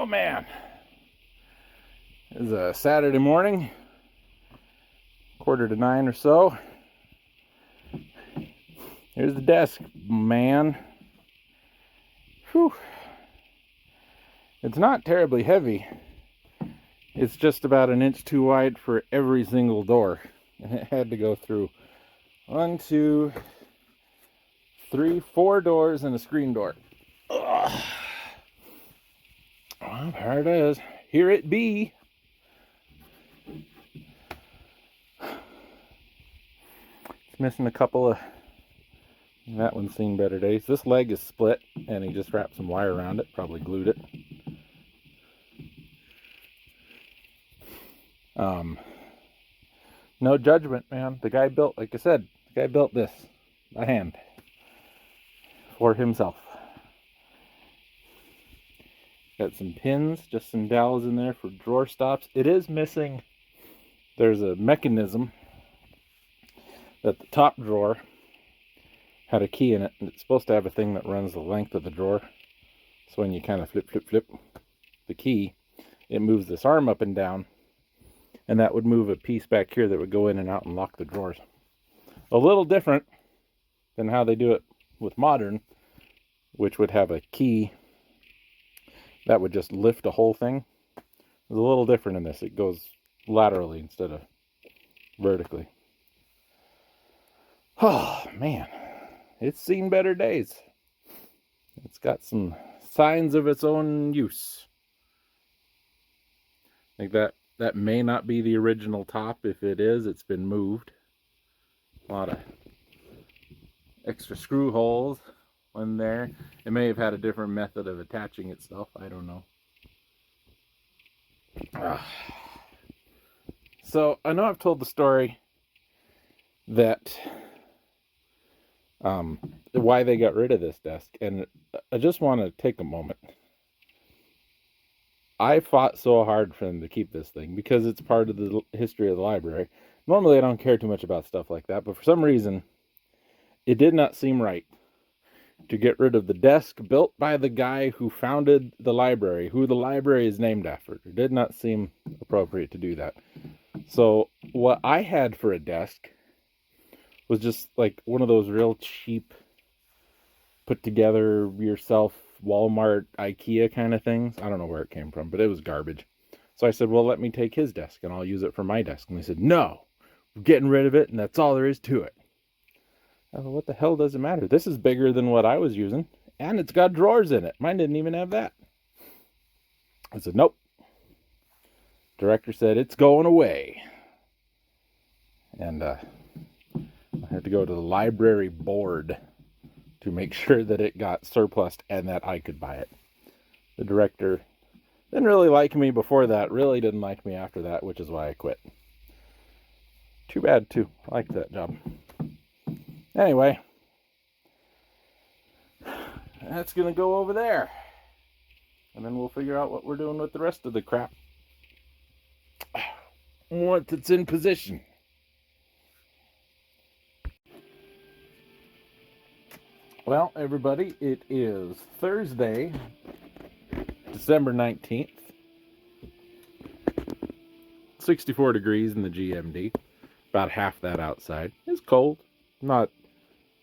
Oh man, it's a Saturday morning, 8:45 or so. Here's the desk, man. Whew. It's not terribly heavy. It's just about an inch too wide for every single door. And it had to go through 1, 2, 3, 4 doors and a screen door. Ugh. Well, there it is. Here it be. It's missing a couple of... That one's seen better days. This leg is split, and he just wrapped some wire around it. Probably glued it. No judgment, man. The guy built, like I said, the guy built this by hand for himself. Got some pins, just some dowels in there for drawer stops. It is missing. There's a mechanism that the top drawer had a key in it, and it's supposed to have a thing that runs the length of the drawer. So when you kind of flip the key, it moves this arm up and down, and that would move a piece back here that would go in and out and lock the drawers. A little different than how they do it with modern, which would have a key that would just lift the whole thing. It's a little different in this. It goes laterally instead of vertically. Oh man, it's seen better days. It's got some signs of its own use. Like that may not be the original top. If it is, it's been moved. A lot of extra screw holes in there. It may have had a different method of attaching itself. I don't know. So I know I've told the story that why they got rid of this desk, and I just want to take a moment. I fought so hard for them to keep this thing because it's part of the history of the library. Normally I don't care too much about stuff like that, but for some reason it did not seem right to get rid of the desk built by the guy who founded the library, who the library is named after. It did not seem appropriate to do that. So what I had for a desk was just like one of those real cheap, put together yourself Walmart, IKEA kind of things. I don't know where it came from, but it was garbage. So I said, well, let me take his desk and I'll use it for my desk. And they said, no, we're getting rid of it, and that's all there is to it. I thought, what the hell does it matter? This is bigger than what I was using, and it's got drawers in it. Mine didn't even have that. I said, nope. Director said, it's going away. And I had to go to the library board to make sure that it got surplused and that I could buy it. The director didn't really like me before that, really didn't like me after that, which is why I quit. Too bad, too. I liked that job. Anyway, that's going to go over there. And then we'll figure out what we're doing with the rest of the crap once it's in position. Well, everybody, it is Thursday, December 19th. 64 degrees in the GMD. About half that outside. It's cold.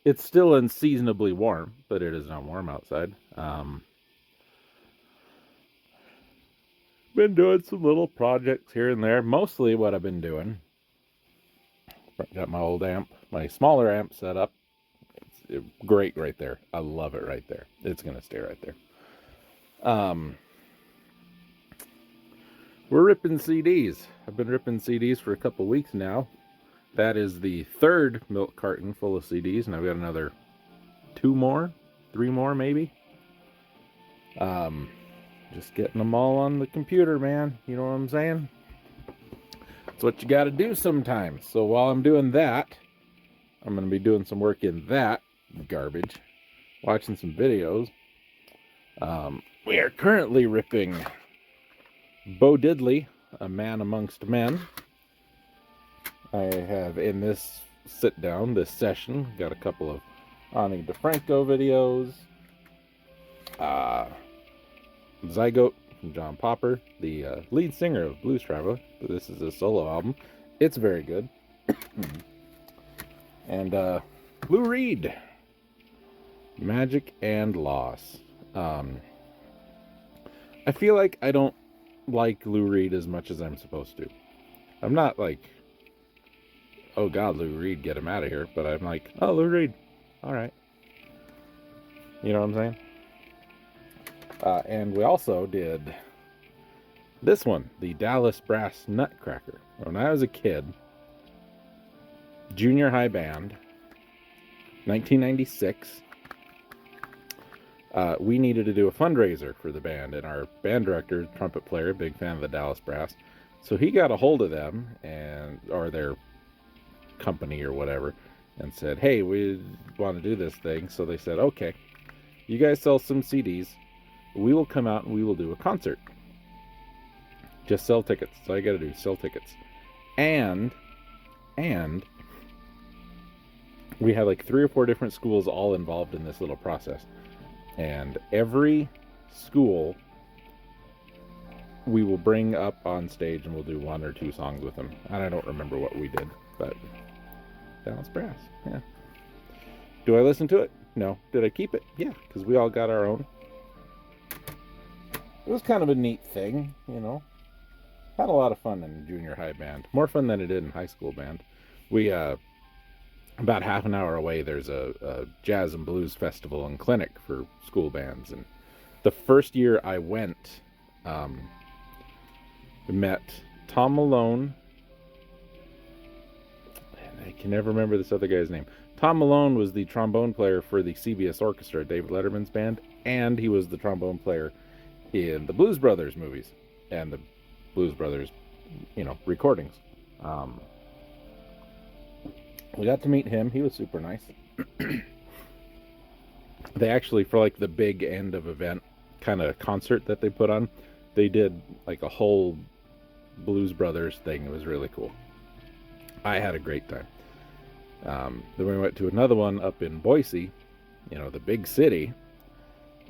It's still unseasonably warm, but it is not warm outside. Been doing some little projects here and there. Mostly what I've been doing. Got my old amp, my smaller amp set up. It's great right there. I love it right there. It's going to stay right there. We're ripping CDs. I've been ripping CDs for a couple weeks now. That is the third milk carton full of CDs, and I've got another 3 more maybe. Just getting them all on the computer, man. You know what I'm saying? That's what you got to do sometimes. So while I'm doing that, I'm going to be doing some work in that garbage, watching some videos. We are currently ripping Bo Diddley, A Man Amongst Men. I have in this sit down, this session, got a couple of Ani DeFranco videos, Zygote from John Popper, the lead singer of Blues Traveler. This is a solo album. It's very good. And Lou Reed, Magic and Loss. I feel like I don't like Lou Reed as much as I'm supposed to. I'm not like, oh God, Lou Reed, get him out of here. But I'm like, oh, Lou Reed, all right. You know what I'm saying? And we also did this one, the Dallas Brass Nutcracker. When I was a kid, junior high band, 1996, we needed to do a fundraiser for the band, and our band director, trumpet player, big fan of the Dallas Brass, so he got a hold of them or their company or whatever, and said, hey, we want to do this thing. So they said, okay, you guys sell some CDs, we will come out and we will do a concert. Just sell tickets. That's all you got to do, sell tickets. And we had like 3 or 4 different schools all involved in this little process. And every school we will bring up on stage and we'll do 1 or 2 songs with them. And I don't remember what we did, but Dallas Brass, yeah. Do I listen to it? No. Did I keep it? Yeah, because we all got our own. It was kind of a neat thing, you know. Had a lot of fun in junior high band. More fun than it did in high school band. We, about half an hour away, there's a jazz and blues festival and clinic for school bands. And the first year I went, met Tom Malone, and I can never remember this other guy's name. Tom Malone was the trombone player for the CBS Orchestra, David Letterman's band, and he was the trombone player in the Blues Brothers movies and the Blues Brothers, recordings. We got to meet him. He was super nice. They actually, for like the big end of event kind of concert that they put on, they did like a whole Blues Brothers thing. It was really cool. I had a great time. Then we went to another one up in Boise, the big city,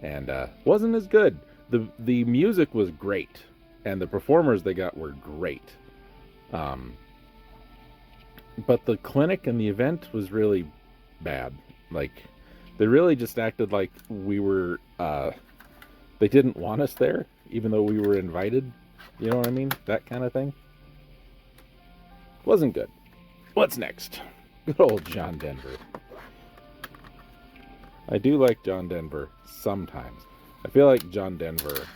and wasn't as good. The music was great, and the performers they got were great. But the clinic and the event was really bad. Like, they really just acted like we were, they didn't want us there, even though we were invited. You know what I mean? That kind of thing. Wasn't good. What's next? Good old John Denver. I do like John Denver sometimes. I feel like John Denver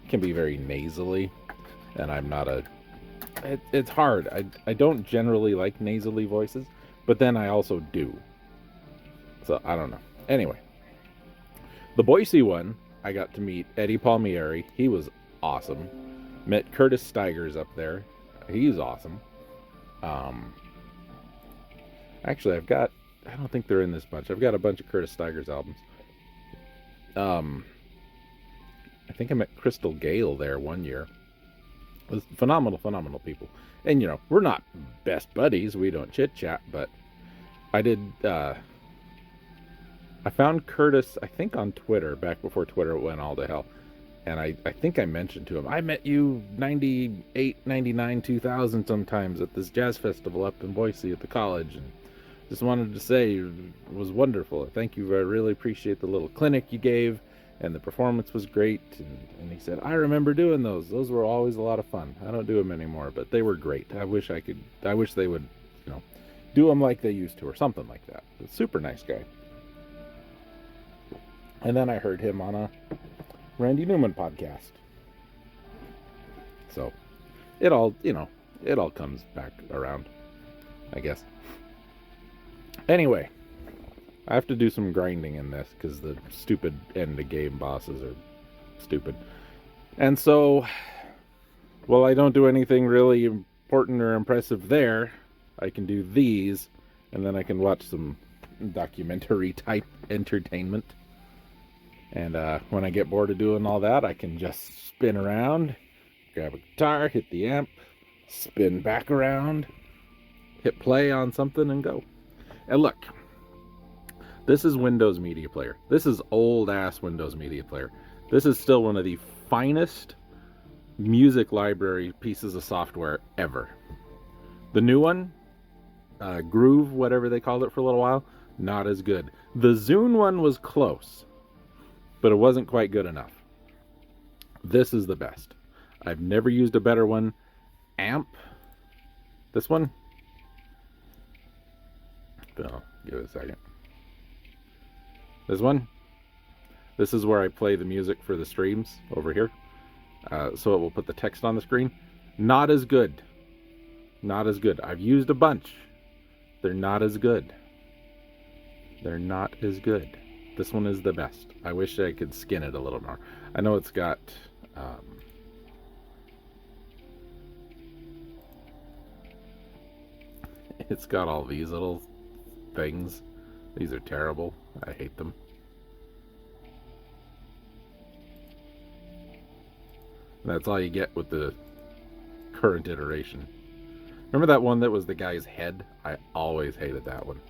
can be very nasally, and I'm not it's hard. I don't generally like nasally voices, but then I also do. So, I don't know. Anyway, the Boise one, I got to meet Eddie Palmieri. He was awesome. Met Curtis Stigers up there. He's awesome. Actually, I don't think they're in this bunch. I've got a bunch of Curtis Stigers albums. I think I met Crystal Gale there one year. It was phenomenal people. And, we're not best buddies. We don't chit-chat, but I did, I found Curtis, I think on Twitter, back before Twitter went all to hell. And I think I mentioned to him, I met you 98, 99, 2000 sometimes at this jazz festival up in Boise at the college. And just wanted to say it was wonderful. Thank you. I really appreciate the little clinic you gave. And the performance was great. And he said, I remember doing those. Those were always a lot of fun. I don't do them anymore, but they were great. I wish they would, do them like they used to or something like that. A super nice guy. And then I heard him on a Randy Newman podcast. So it all comes back around, I guess. Anyway, I have to do some grinding in this because the stupid end of game bosses are stupid. And so, while I don't do anything really important or impressive there, I can do these, and then I can watch some documentary type entertainment. And when I get bored of doing all that, I can just spin around, grab a guitar, hit the amp, spin back around, hit play on something, and go. And look, this is Windows Media Player. This is old ass Windows Media Player. This is still one of the finest music library pieces of software ever. The new one, Groove, whatever they called it for a little while, not as good. The Zune one was close, but it wasn't quite good enough. This is the best. I've never used a better one. Amp, this one. Oh, give it a second. This one. This is where I play the music for the streams over here. So it will put the text on the screen. Not as good. Not as good. I've used a bunch. They're not as good. They're not as good. This one is the best. I wish I could skin it a little more. I know it's got... it's got all these little things. These are terrible. I hate them. And that's all you get with the current iteration. Remember that one that was the guy's head? I always hated that one.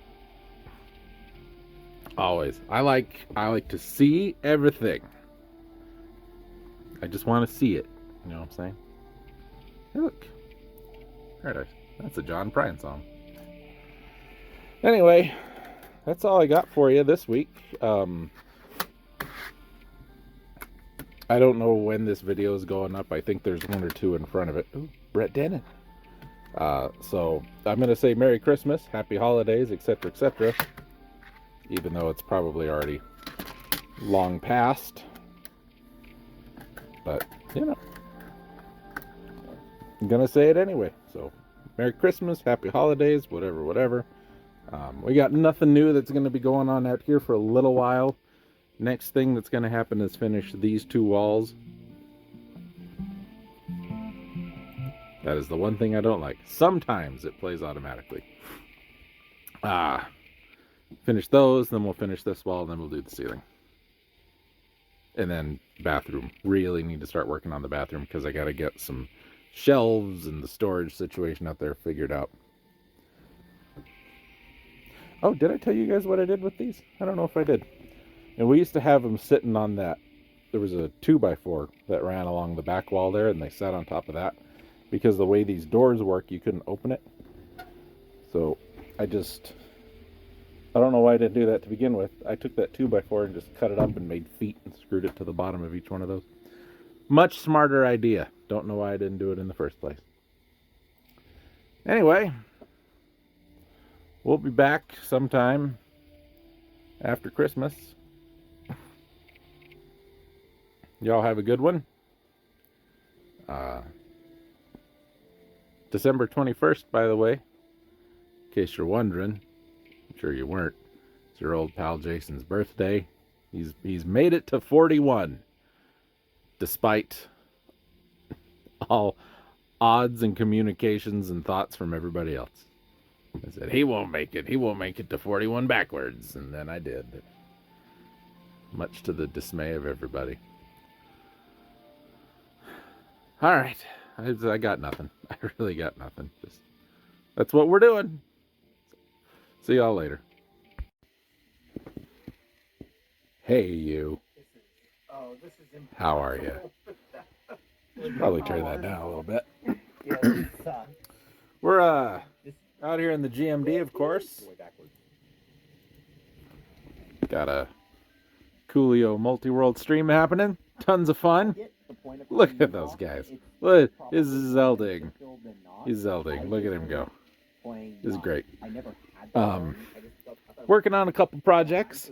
Always. I like to see everything. I just want to see it. You know what I'm saying? Hey, look. Paradise. That's a John Prine song. Anyway, that's all I got for you this week. I don't know when this video is going up. I think there's one or two in front of it. Ooh, Brett Denon. So I'm going to say Merry Christmas, Happy Holidays, etc., etc. Even though it's probably already long past. But, you know, I'm going to say it anyway. So, Merry Christmas, Happy Holidays, whatever, whatever. We got nothing new that's going to be going on out here for a little while. Next thing that's going to happen is finish these two walls. That is the one thing I don't like. Sometimes it plays automatically. Finish those, then we'll finish this wall, and then we'll do the ceiling. And then bathroom. Really need to start working on the bathroom because I got to get some shelves and the storage situation out there figured out. Oh, did I tell you guys what I did with these? I don't know if I did. And we used to have them sitting on that. There was a 2x4 that ran along the back wall there, and they sat on top of that. Because the way these doors work, you couldn't open it. So I don't know why I didn't do that to begin with. I took that 2x4 and just cut it up and made feet and screwed it to the bottom of each one of those. Much smarter idea. Don't know why I didn't do it in the first place. Anyway, we'll be back sometime after Christmas. Y'all have a good one. December 21st, by the way, in case you're wondering. I'm sure you weren't. It's your old pal Jason's birthday. He's made it to 41, despite all odds and communications and thoughts from everybody else. I said, he won't make it. He won't make it to 41 backwards. And then I did. Much to the dismay of everybody. All right. I got nothing. I really got nothing. That's what we're doing. See y'all later. Hey, you. How are you? Should probably turn that down a little bit. We're out here in the GMD, of course. Got a Coolio multi-world stream happening. Tons of fun. Look at those guys. Look, he's Zelding. He's Zelding. Look at him go. This is great. Working on a couple projects.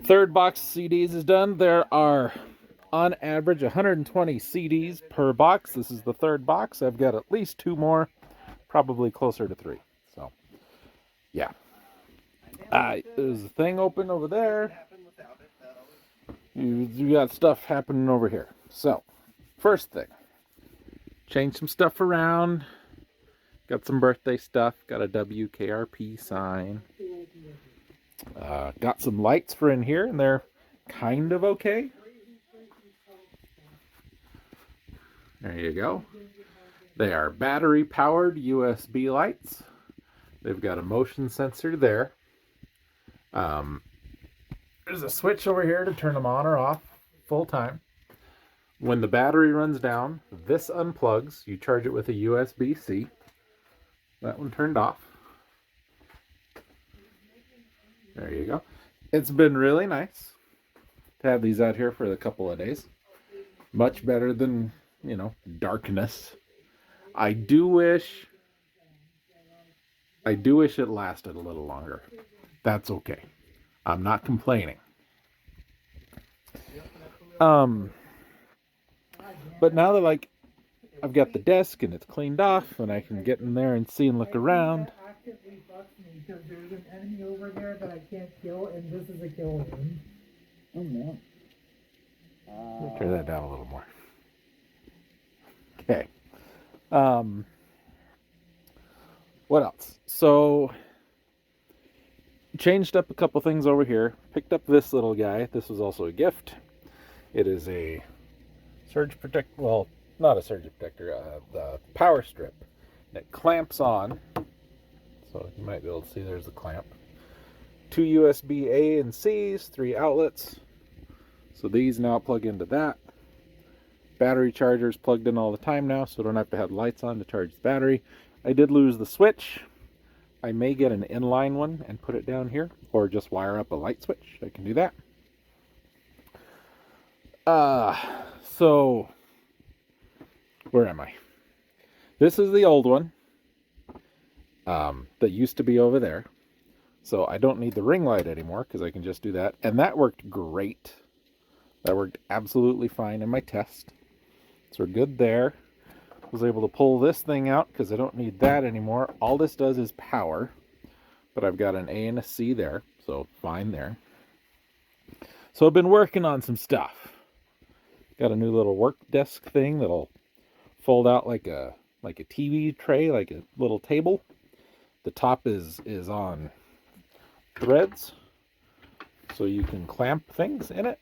Third box CDs is done. There are, on average, 120 CDs per box. This is the third box. I've got at least 2 more, probably closer to 3. So, yeah. There's a thing open over there. You got stuff happening over here. So, first thing. Change some stuff around. Got some birthday stuff. Got a WKRP sign. Got some lights for in here, and they're kind of okay. There you go. They are battery-powered USB lights. They've got a motion sensor there. There's a switch over here to turn them on or off. full time. When the battery runs down, this unplugs. You charge it with a USB-C. That one turned off. There you go. It's been really nice to have these out here for a couple of days. Much better than, darkness. I do wish it lasted a little longer. That's okay. I'm not complaining. But now that I've got the desk and it's cleaned off and I can get in there and see and look around. Actively bugs me because there's an enemy over there that I can't kill, and this is a kill room. Oh no. Turn that down a little more. Okay. What else? So, changed up a couple things over here. Picked up this little guy. This was also a gift. It is a surge protector. Well, not a surge protector. The power strip. And it clamps on. So you might be able to see there's the clamp. 2 USB A and C's, 3 outlets. So these now plug into that. Battery charger's plugged in all the time now, so I don't have to have lights on to charge the battery. I did lose the switch. I may get an inline one and put it down here, or just wire up a light switch. I can do that. So where am I? This is the old one that used to be over there. So I don't need the ring light anymore because I can just do that. And that worked great. That worked absolutely fine in my test. So we're good there. Was able to pull this thing out because I don't need that anymore. All this does is power. But I've got an A and a C there. So fine there. So I've been working on some stuff. Got a new little work desk thing that'll fold out like a TV tray, like a little table. The top is on threads, so you can clamp things in it.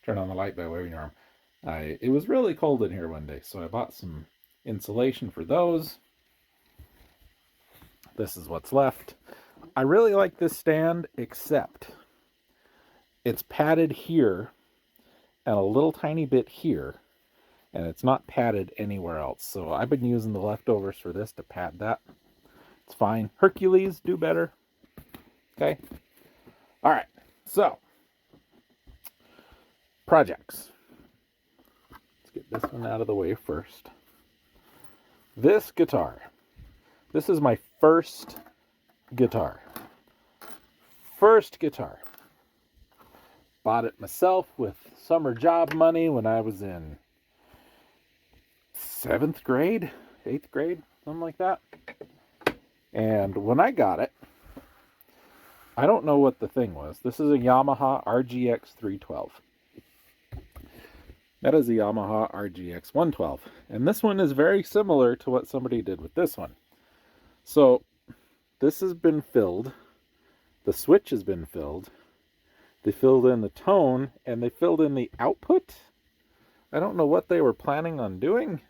Turn on the light by waving your arm. It was really cold in here one day, so I bought some insulation for those. This is what's left. I really like this stand, except it's padded here and a little tiny bit here, and it's not padded anywhere else. So I've been using the leftovers for this to pad that. It's fine. Hercules, do better. Okay. All right. So, projects. Let's get this one out of the way first. This guitar. This is my first guitar. First guitar. Bought it myself with summer job money when I was in 7th grade, 8th grade, something like that. And when I got it, I don't know what the thing was. This is a Yamaha RGX 312. That is a Yamaha RGX 112. And this one is very similar to what somebody did with this one. So, this has been filled. The switch has been filled. They filled in the tone, and they filled in the output. I don't know what they were planning on doing,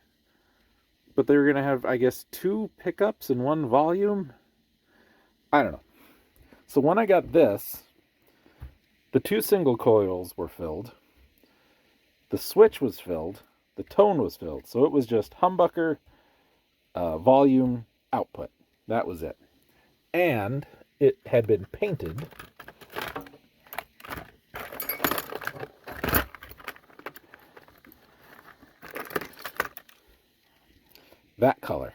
but they were going to have, I guess, 2 pickups and 1 volume. I don't know. So when I got this, the 2 single coils were filled. The switch was filled. The tone was filled. So it was just humbucker, volume, output. That was it. And it had been painted that color.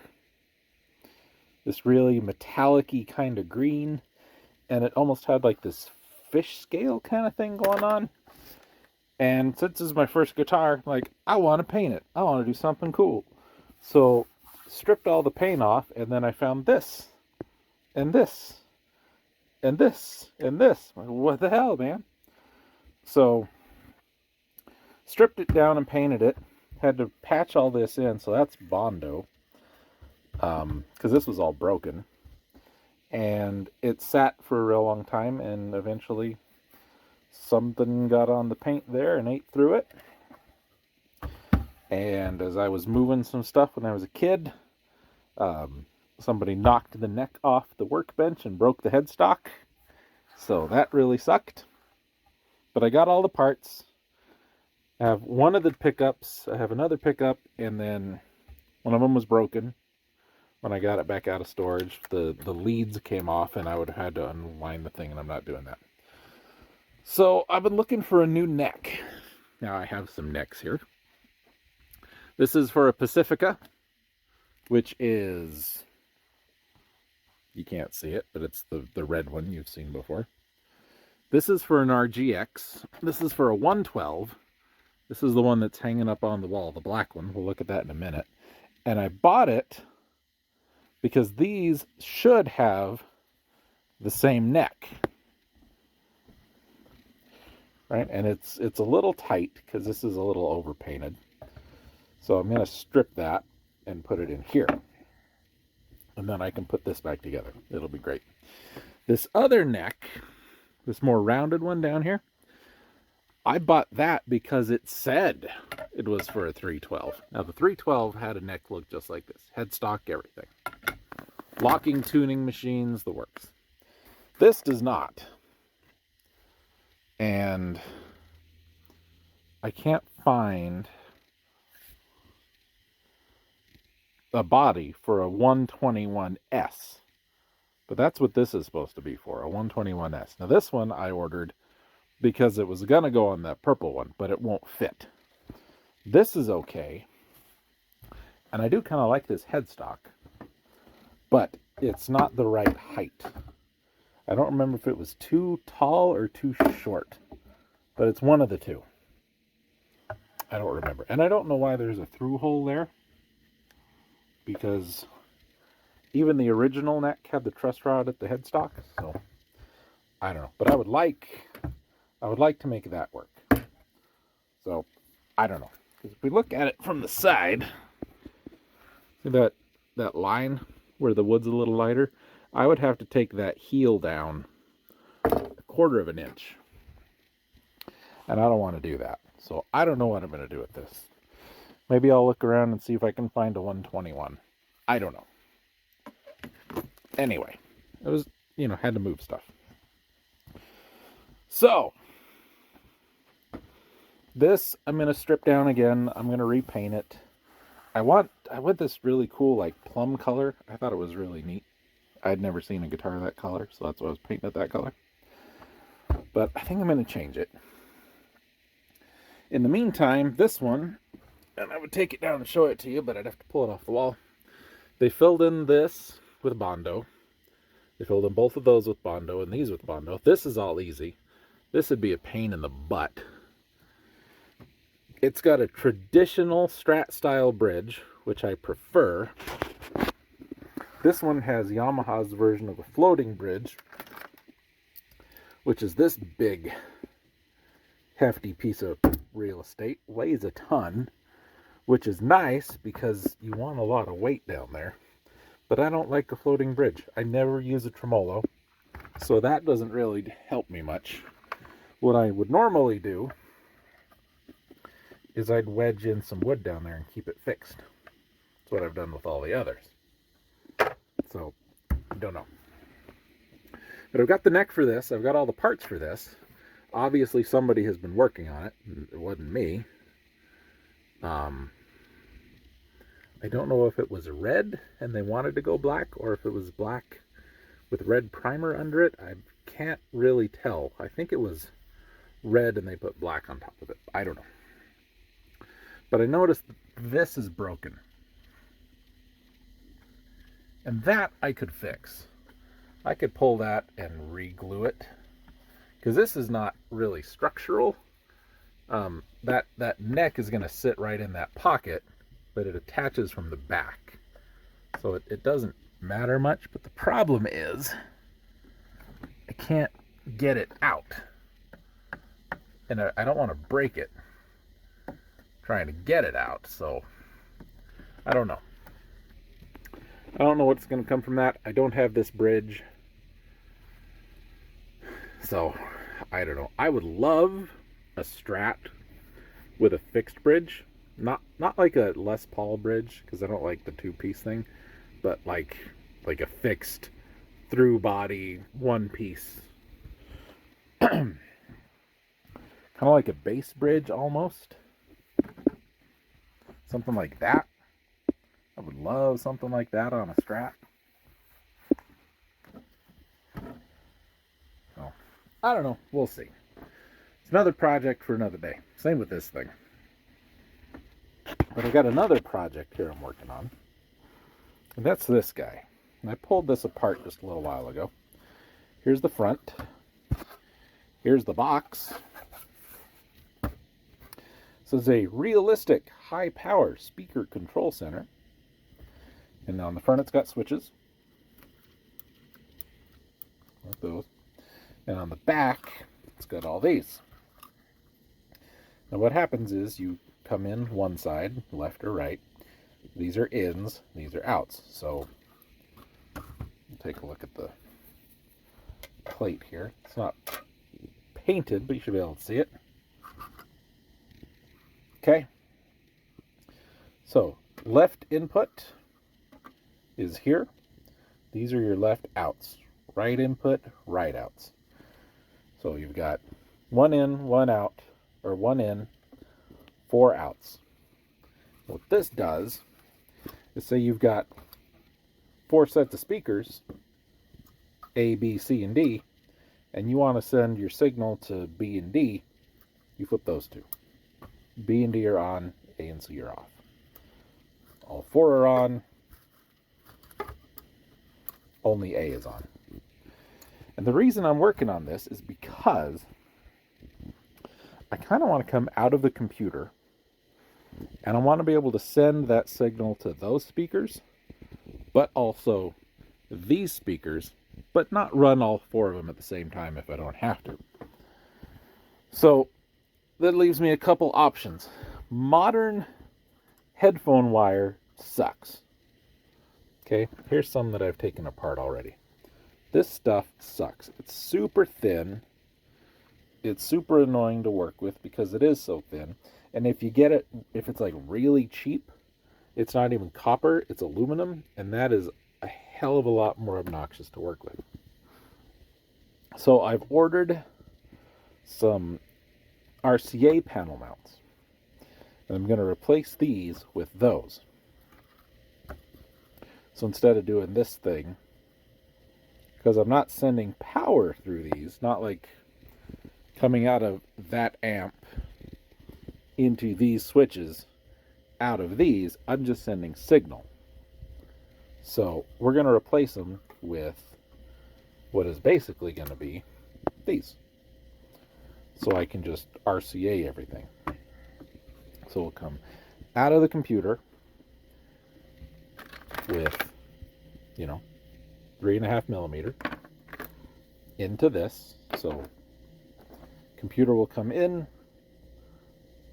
This really metallic-y kind of green, and it almost had like this fish scale kind of thing going on. And since this is my first guitar, like, I want to paint it. I want to do something cool. So stripped all the paint off, and then I found this and this and this and this. What the hell, man? So stripped it down and painted it. Had to patch all this in, so that's Bondo. Because this was all broken. And it sat for a real long time, and eventually something got on the paint there and ate through it. And as I was moving some stuff when I was a kid, Somebody knocked the neck off the workbench and broke the headstock. So that really sucked. But I got all the parts. I have one of the pickups. I have another pickup, and then one of them was broken. When I got it back out of storage, the leads came off, and I would have had to unwind the thing, and I'm not doing that. So I've been looking for a new neck. Now I have some necks here. This is for a Pacifica, which is, you can't see it, but it's the red one you've seen before. This is for an RGX. This is for a 112. This is the one that's hanging up on the wall, the black one. We'll look at that in a minute. And I bought it because these should have the same neck. Right? And it's a little tight because this is a little overpainted. So I'm going to strip that and put it in here. And then I can put this back together. It'll be great. This other neck, this more rounded one down here, I bought that because it said it was for a 312. Now the 312 had a neck look just like this. Headstock, everything. Locking, tuning machines, the works. This does not. And I can't find a body for a 121S. But that's what this is supposed to be for, a 121S. Now this one I ordered because it was going to go on that purple one, but it won't fit. This is okay. And I do kind of like this headstock, but it's not the right height. I don't remember if it was too tall or too short, but it's one of the two. I don't remember. And I don't know why there's a through hole there, because even the original neck had the truss rod at the headstock, so I don't know. But I would like to make that work. So I don't know. Because if we look at it from the side, see that line where the wood's a little lighter? I would have to take that heel down 1/4 of an inch. And I don't want to do that. So I don't know what I'm going to do with this. Maybe I'll look around and see if I can find a 121. I don't know. Anyway, it was, had to move stuff. So, this I'm going to strip down again. I'm going to repaint it. I want this really cool, like, plum color. I thought it was really neat. I'd never seen a guitar that color, so that's why I was painting it that color. But I think I'm going to change it. In the meantime, this one, and I would take it down and show it to you, but I'd have to pull it off the wall. They filled in this with Bondo. They filled in both of those with Bondo and these with Bondo. This is all easy. This would be a pain in the butt. It's got a traditional Strat style bridge, which I prefer. This one has Yamaha's version of a floating bridge, which is this big, hefty piece of real estate. Weighs a ton, which is nice because you want a lot of weight down there. But I don't like a floating bridge. I never use a tremolo, so that doesn't really help me much. What I would normally do is I'd wedge in some wood down there and keep it fixed. That's what I've done with all the others. So, I don't know. But I've got the neck for this. I've got all the parts for this. Obviously, somebody has been working on it. It wasn't me. I don't know if it was red and they wanted to go black, or if it was black with red primer under it. I can't really tell. I think it was red and they put black on top of it. I don't know. But I noticed this is broken. And that I could fix. I could pull that and re-glue it. Because this is not really structural. That neck is going to sit right in that pocket, but it attaches from the back. So it doesn't matter much, but the problem is I can't get it out. And I don't want to break it trying to get it out, so I don't know. I don't know what's going to come from that. I don't have this bridge. So, I don't know. I would love a Strat with a fixed bridge. Not like a Les Paul bridge, because I don't like the two-piece thing. but like a fixed through body one piece. Kind of like a base bridge almost. Something like that. I would love something like that on a strap. So, I don't know. We'll see. It's another project for another day. Same with this thing. But I've got another project here I'm working on. And that's this guy. And I pulled this apart just a little while ago. Here's the front. Here's the box. This is a realistic high-power speaker control center. And on the front it's got switches. Like those. And on the back it's got all these. Now what happens is you come in one side, left or right. These are ins, these are outs. So take a look at the plate here. It's not painted, but you should be able to see it. Okay. So left input is here. These are your left outs. Right input, right outs. So you've got one in, one out, or one in, 4 outs. What this does is say you've got 4 sets of speakers, A, B, C, and D, and you want to send your signal to B and D, you flip those two. B and D are on, A and C are off. All 4 are on, only A is on. And the reason I'm working on this is because I kind of want to come out of the computer and I want to be able to send that signal to those speakers, but also these speakers, but not run all 4 of them at the same time if I don't have to. So that leaves me a couple options. Modern headphone wire sucks. Okay, here's some that I've taken apart already. This stuff sucks. It's super thin. It's super annoying to work with because it is so thin. And if you get it, if it's like really cheap, it's not even copper, it's aluminum, and that is a hell of a lot more obnoxious to work with. So I've ordered some RCA panel mounts. And I'm going to replace these with those. So instead of doing this thing, because I'm not sending power through these, not like coming out of that amp into these switches, out of these, I'm just sending signal. So we're going to replace them with what is basically going to be these. So I can just RCA everything. So we'll come out of the computer with, 3.5 millimeter into this. So computer will come in,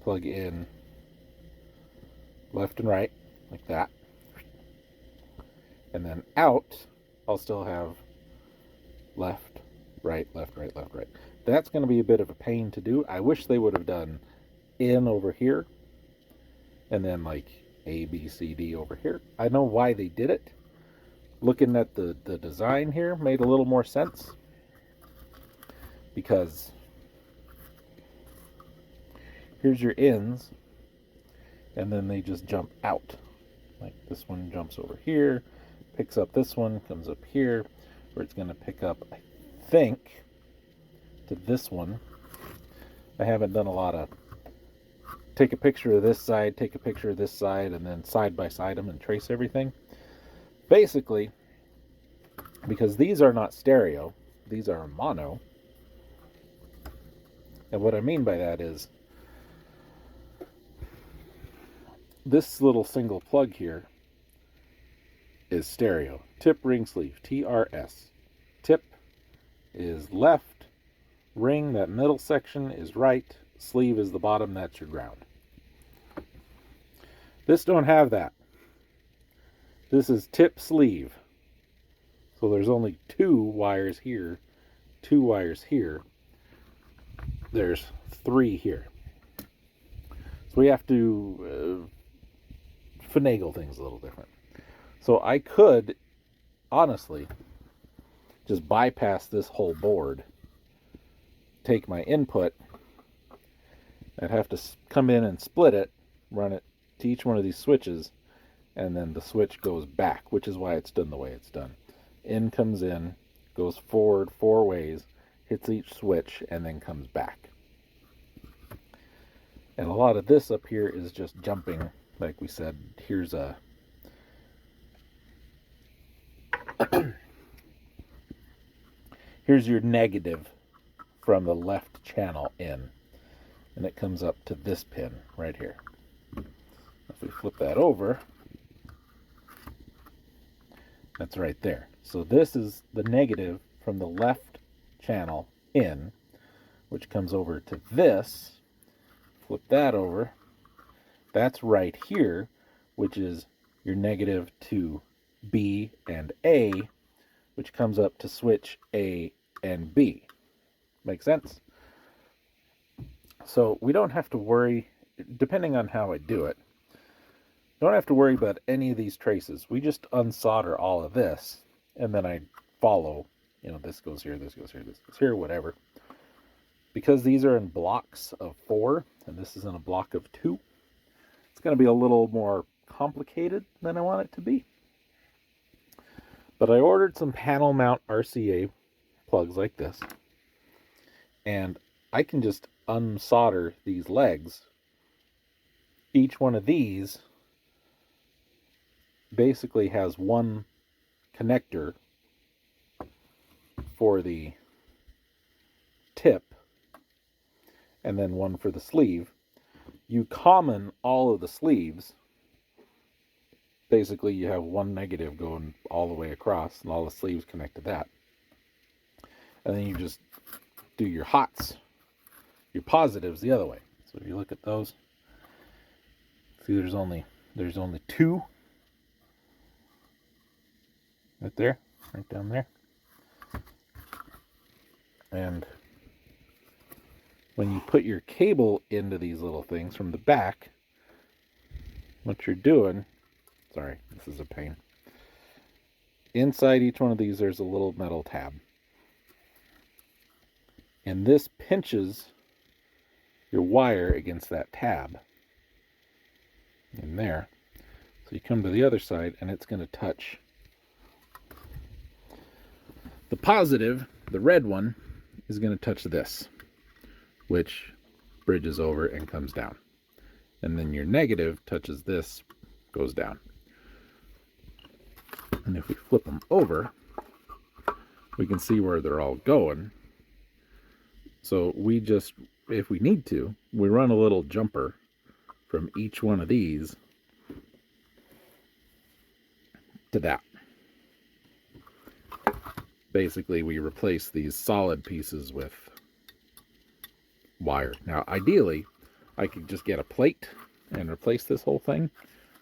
plug in left and right like that. And then out, I'll still have left, right, left, right, left, right. That's going to be a bit of a pain to do. I wish they would have done in over here and then like A, B, C, D over here. I know why they did it. Looking at the design here made a little more sense because here's your ins and then they just jump out. Like this one jumps over here, picks up this one, comes up here, where it's going to pick up, I think, to this one. I haven't done a lot of take a picture of this side, take a picture of this side, and then side by side them and trace everything. Basically, because these are not stereo, these are mono. And what I mean by that is this little single plug here is stereo. Tip, ring, sleeve, TRS. Tip is left, ring, that middle section is right, sleeve is the bottom, that's your ground. This don't have that. This is tip, sleeve. So there's only 2 wires here, 2 wires here. There's 3 here. So we have to finagle things a little different. So I could, honestly, just bypass this whole board, take my input, I'd have to come in and split it, run it to each one of these switches, and then the switch goes back, which is why it's done the way it's done. In comes in, goes forward 4 ways, hits each switch, and then comes back. And a lot of this up here is just jumping, like we said. Here's your negative from the left channel in, and it comes up to this pin right here. If we flip that over, that's right there. So this is the negative from the left channel in, which comes over to this. Flip that over. That's right here, which is your negative to B and A, which comes up to switch A and B. Make sense? So we don't have to worry, depending on how I do it, don't have to worry about any of these traces. We just unsolder all of this, and then I follow, this goes here, this goes here, this goes here, whatever. Because these are in blocks of 4, and this is in a block of 2, it's going to be a little more complicated than I want it to be. But I ordered some panel mount RCA plugs like this, and I can just unsolder these legs. Each one of these basically has one connector for the tip and then one for the sleeve. You common all of the sleeves. Basically, you have one negative going all the way across, and all the sleeves connect to that. And then you just do your hots, your positives the other way. So if you look at those, see there's only 2 right there, right down there. And when you put your cable into these little things from the back, what you're doing, sorry, this is a pain. Inside each one of these, there's a little metal tab. And this pinches your wire against that tab in there. So you come to the other side, and it's going to touch the positive, the red one, is going to touch this, which bridges over and comes down. And then your negative touches this, goes down. And if we flip them over, we can see where they're all going. So we just, if we need to, we run a little jumper from each one of these to that. Basically, we replace these solid pieces with wire. Now, ideally, I could just get a plate and replace this whole thing.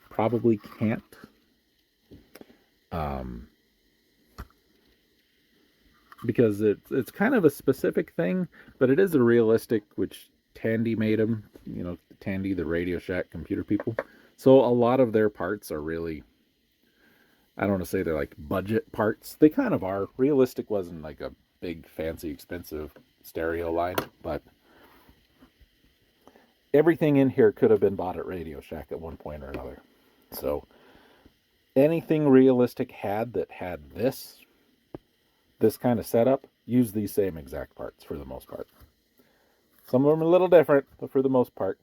Probably can't. Because it's kind of a specific thing, but it is a realistic, which Tandy made them, Tandy, the Radio Shack computer people. So a lot of their parts are really, I don't want to say they're like budget parts. They kind of are. Realistic wasn't like a big, fancy, expensive stereo line, but everything in here could have been bought at Radio Shack at one point or another. So anything Realistic had that had this kind of setup, use these same exact parts for the most part. Some of them are a little different, but for the most part,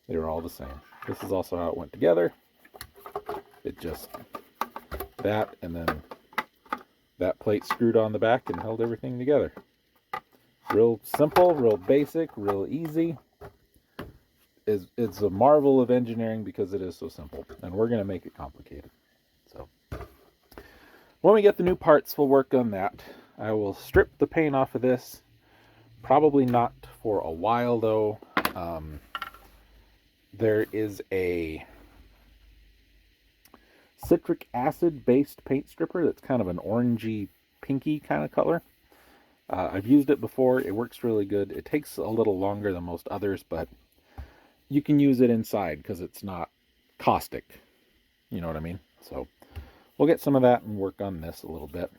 they were all the same. This is also how it went together. It just, that, and then that plate screwed on the back and held everything together. Real simple, real basic, real easy. It's a marvel of engineering because it is so simple, and we're going to make it complicated. So when we get the new parts, we'll work on that. I will strip the paint off of this. Probably not for a while, though. There is a citric acid based paint stripper that's kind of an orangey pinky kind of color. I've used it before. It works really good. It takes a little longer than most others, but you can use it inside because it's not caustic. You know what I mean? So we'll get some of that and work on this a little bit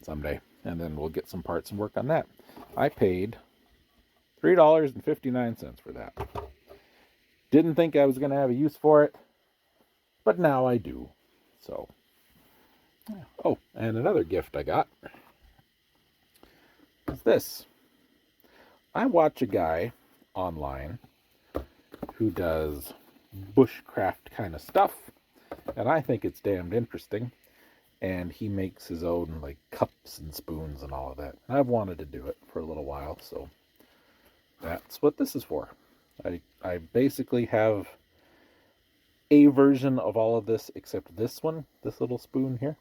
someday. And then we'll get some parts and work on that. I paid $3.59 for that. Didn't think I was going to have a use for it, but now I do. So, oh, and another gift I got is this. I watch a guy online who does bushcraft kind of stuff, and I think it's damned interesting. And he makes his own like cups and spoons and all of that. And I've wanted to do it for a little while, so that's what this is for. I basically have a version of all of this except this one, this little spoon here,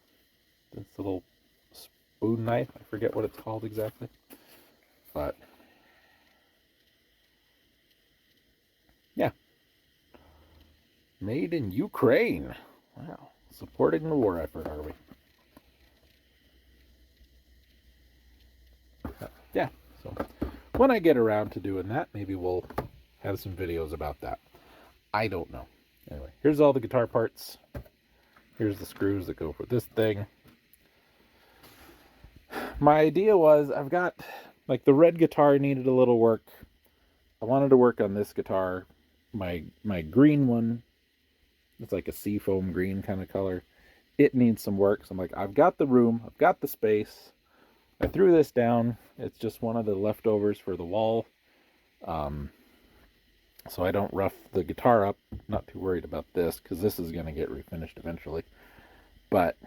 this little spoon knife. I forget what it's called exactly, but yeah, made in Ukraine. Wow, supporting the war effort, are we? Yeah, so when I get around to doing that, maybe we'll have some videos about that. I don't know. Anyway, here's all the guitar parts. Here's the screws that go for this thing. My idea was, I've got, like, the red guitar needed a little work. I wanted to work on this guitar. My green one, it's like a seafoam green kind of color. It needs some work. So I'm like, I've got the room, I've got the space. I threw this down. It's just one of the leftovers for the wall. So I don't rough the guitar up. Not too worried about this, because this is going to get refinished eventually. But,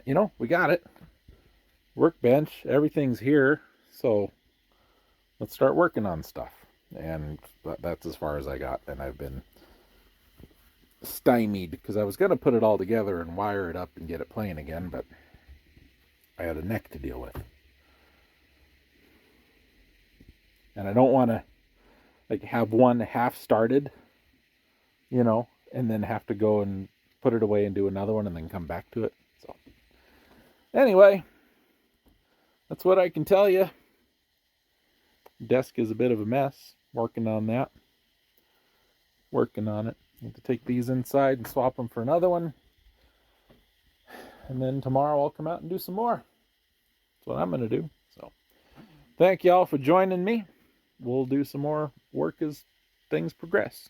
you know, we got it. Workbench, everything's here. So let's start working on stuff. And that's as far as I got. And I've been stymied, because I was going to put it all together and wire it up and get it playing again, but I had a neck to deal with. And I don't want to like have one half started, you know, and then have to go and put it away and do another one and then come back to it. So anyway, that's what I can tell you. Desk is a bit of a mess. Working on that. Working on it. Need to take these inside and swap them for another one. And then tomorrow I'll come out and do some more. That's what I'm going to do. So thank y'all for joining me. We'll do some more work as things progress.